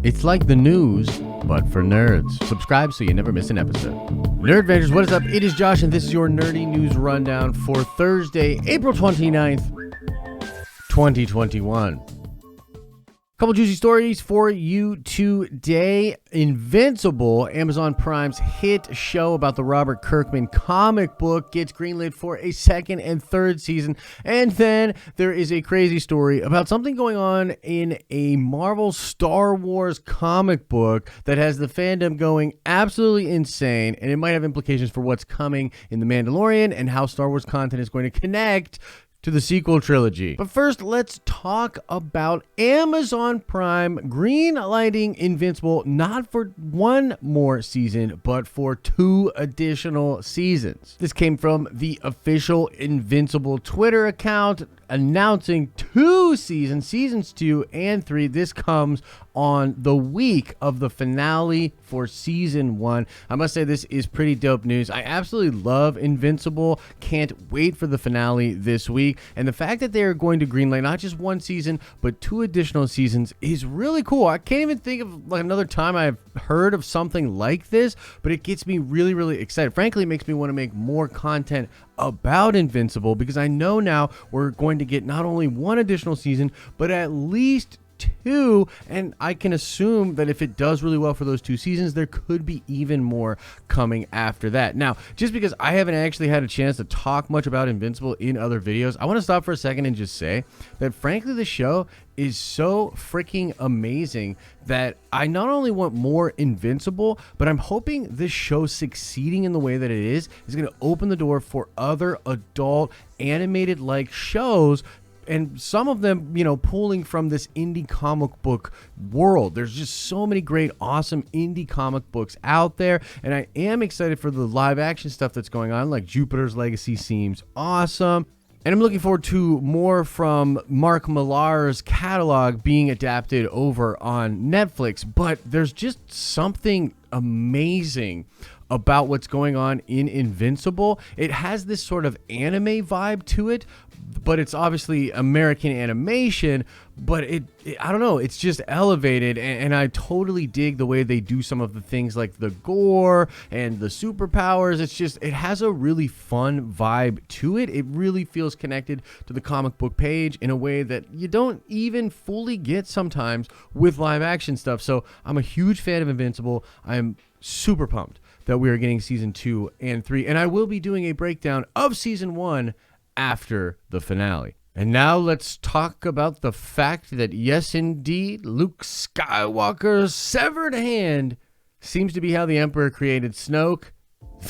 It's like the news, but for nerds. Subscribe so you never miss an episode. Nerd Vengers, what is up? It is Josh, and this is your nerdy news rundown for Thursday, April 29th, 2021. Couple juicy stories for you today. Invincible, Amazon Prime's hit show about the Robert Kirkman comic book, gets greenlit for a second and third season. And then there is a crazy story about something going on in a Marvel Star Wars comic book that has the fandom going absolutely insane, and it might have implications for what's coming in The Mandalorian and how Star Wars content is going to connect to the sequel trilogy. But first, let's talk about Amazon Prime green-lighting Invincible, not for one more season, but for 2 additional seasons. This came from the official Invincible Twitter account announcing 2 seasons 2 and 3. This comes on the week of the finale for season 1. I must say this is pretty dope news. I absolutely love Invincible. Can't wait for the finale this week. And the fact that they're going to greenlight not just 1 season, but 2 additional seasons is really cool. I can't even think of like another time I've heard of something like this, but it gets me really, really excited. Frankly, it makes me want to make more content about Invincible, because I know now we're going to get not only 1 additional season, but at least 2, and I can assume that if it does really well for those 2 seasons, there could be even more coming after that. Now, just because I haven't actually had a chance to talk much about Invincible in other videos, I want to stop for a second and just say that frankly the show is so freaking amazing that I not only want more Invincible, but I'm hoping this show succeeding in the way that it is going to open the door for other adult animated like shows, and some of them, you know, pulling from this indie comic book world. There's just so many great, awesome indie comic books out there, and I am excited for the live action stuff that's going on, like Jupiter's Legacy seems awesome. And I'm looking forward to more from Mark Millar's catalog being adapted over on Netflix. But there's just something amazing about what's going on in Invincible. It has this sort of anime vibe to it, but it's obviously American animation, but I don't know, it's just elevated, and I totally dig the way they do some of the things like the gore and the superpowers. It's just, it has a really fun vibe to it. It really feels connected to the comic book page in a way that you don't even fully get sometimes with live action stuff. So I'm a huge fan of Invincible. I'm super pumped that we are getting season 2 and 3, and I will be doing a breakdown of season 1 after the finale. And now let's talk about the fact that yes, indeed, Luke Skywalker's severed hand seems to be how the Emperor created Snoke.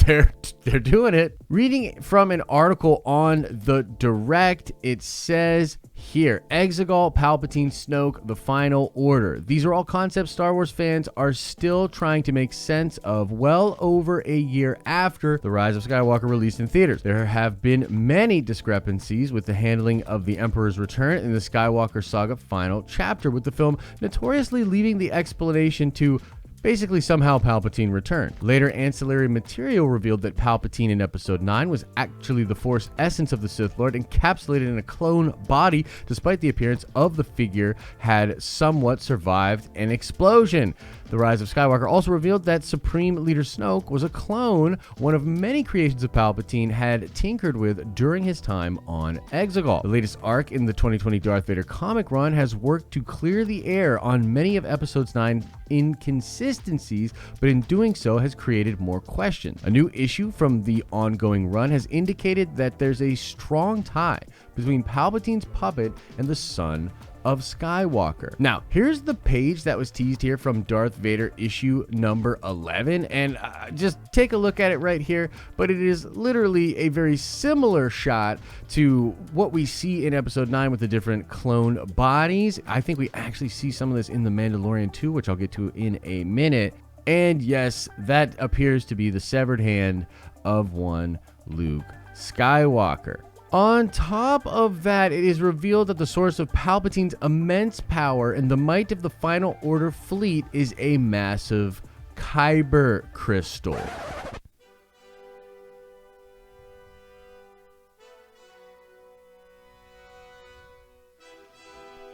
They're doing it. Reading from an article on the Direct, it says here, Exegol, Palpatine, Snoke, the Final Order. These are all concepts Star Wars fans are still trying to make sense of well over a year after The Rise of Skywalker released in theaters. There have been many discrepancies with the handling of the Emperor's return in the Skywalker saga final chapter, with the film notoriously leaving the explanation to basically somehow Palpatine returned. Later ancillary material revealed that Palpatine in episode 9 was actually the Force essence of the Sith Lord encapsulated in a clone body, despite the appearance of the figure had somewhat survived an explosion. The Rise of Skywalker also revealed that Supreme Leader Snoke was a clone, one of many creations of Palpatine had tinkered with during his time on Exegol. The latest arc in the 2020 Darth Vader comic run has worked to clear the air on many of episode's 9 inconsistencies, but in doing so has created more questions. A new issue from the ongoing run has indicated that there's a strong tie between Palpatine's puppet and the son of Skywalker. Now, here's the page that was teased here from Darth Vader issue number 11, and just take a look at it right here, but it is literally a very similar shot to what we see in episode 9 with the different clone bodies. I think we actually see some of this in The Mandalorian too, which I'll get to in a minute. And yes, that appears to be the severed hand of one Luke Skywalker. On top of that, it is revealed that the source of Palpatine's immense power and the might of the Final Order fleet is a massive Kyber Crystal.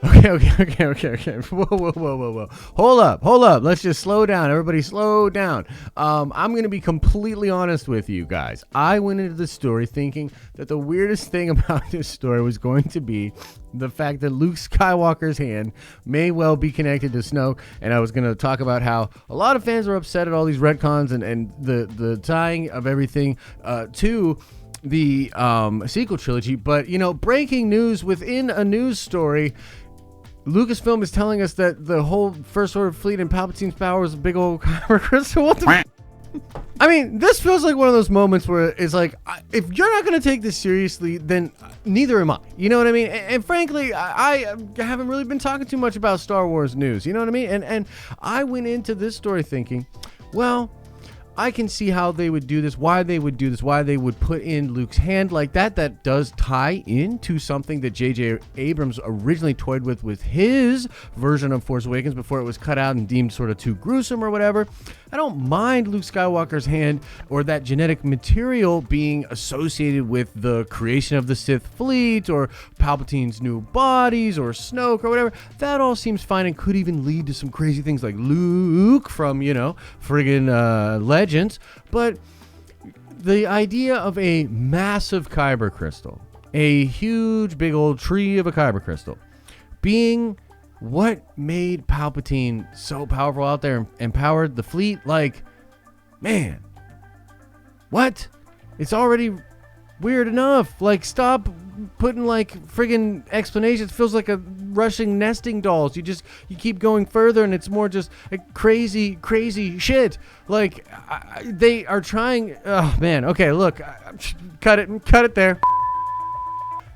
Okay, Okay. Whoa. Hold up. Let's just slow down. Everybody slow down. I'm going to be completely honest with you guys. I went into the story thinking that the weirdest thing about this story was going to be the fact that Luke Skywalker's hand may well be connected to Snoke, and I was going to talk about how a lot of fans are upset at all these retcons and the tying of everything to the sequel trilogy. But, breaking news within a news story, Lucasfilm is telling us that the whole First Order fleet and Palpatine's power is a big old Kyber Crystal. What the I mean, this feels like one of those moments where it's like, if you're not going to take this seriously, then neither am I. You know what I mean? And frankly, I haven't really been talking too much about Star Wars news. You know what I mean? And I went into this story thinking, well, I can see how they would do this, why they would do this, why they would put in Luke's hand like that. That does tie into something that J.J. Abrams originally toyed with his version of Force Awakens before it was cut out and deemed sort of too gruesome or whatever. I don't mind Luke Skywalker's hand or that genetic material being associated with the creation of the Sith fleet or Palpatine's new bodies or Snoke or whatever. That all seems fine and could even lead to some crazy things like Luke from, friggin' Legends. But the idea of a massive Kyber Crystal, a huge big old tree of a Kyber Crystal, being what made Palpatine so powerful out there and empowered the fleet, like, man, what? It's already weird enough. Like, stop putting like friggin' explanations. It feels like a rushing nesting dolls. You keep going further and it's more just like crazy shit. Like, they are trying. Oh man. Okay, look, cut it there.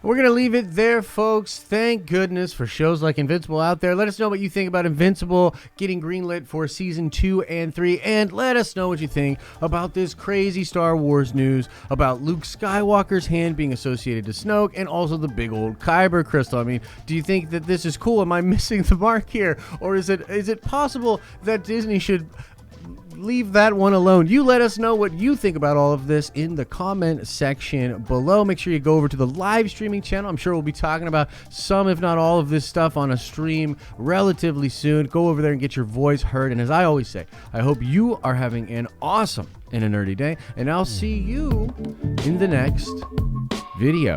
We're going to leave it there, folks. Thank goodness for shows like Invincible out there. Let us know what you think about Invincible getting greenlit for season 2 and 3. And let us know what you think about this crazy Star Wars news about Luke Skywalker's hand being associated to Snoke and also the big old Kyber Crystal. I mean, do you think that this is cool? Am I missing the mark here? Or is it possible that Disney should leave that one alone? You let us know what you think about all of this in the comment section below. Make sure you go over to the live streaming channel. I'm sure we'll be talking about some, if not all, of this stuff on a stream relatively soon. Go over there and get your voice heard. And as I always say, I hope you are having an awesome and a nerdy day, and I'll see you in the next video.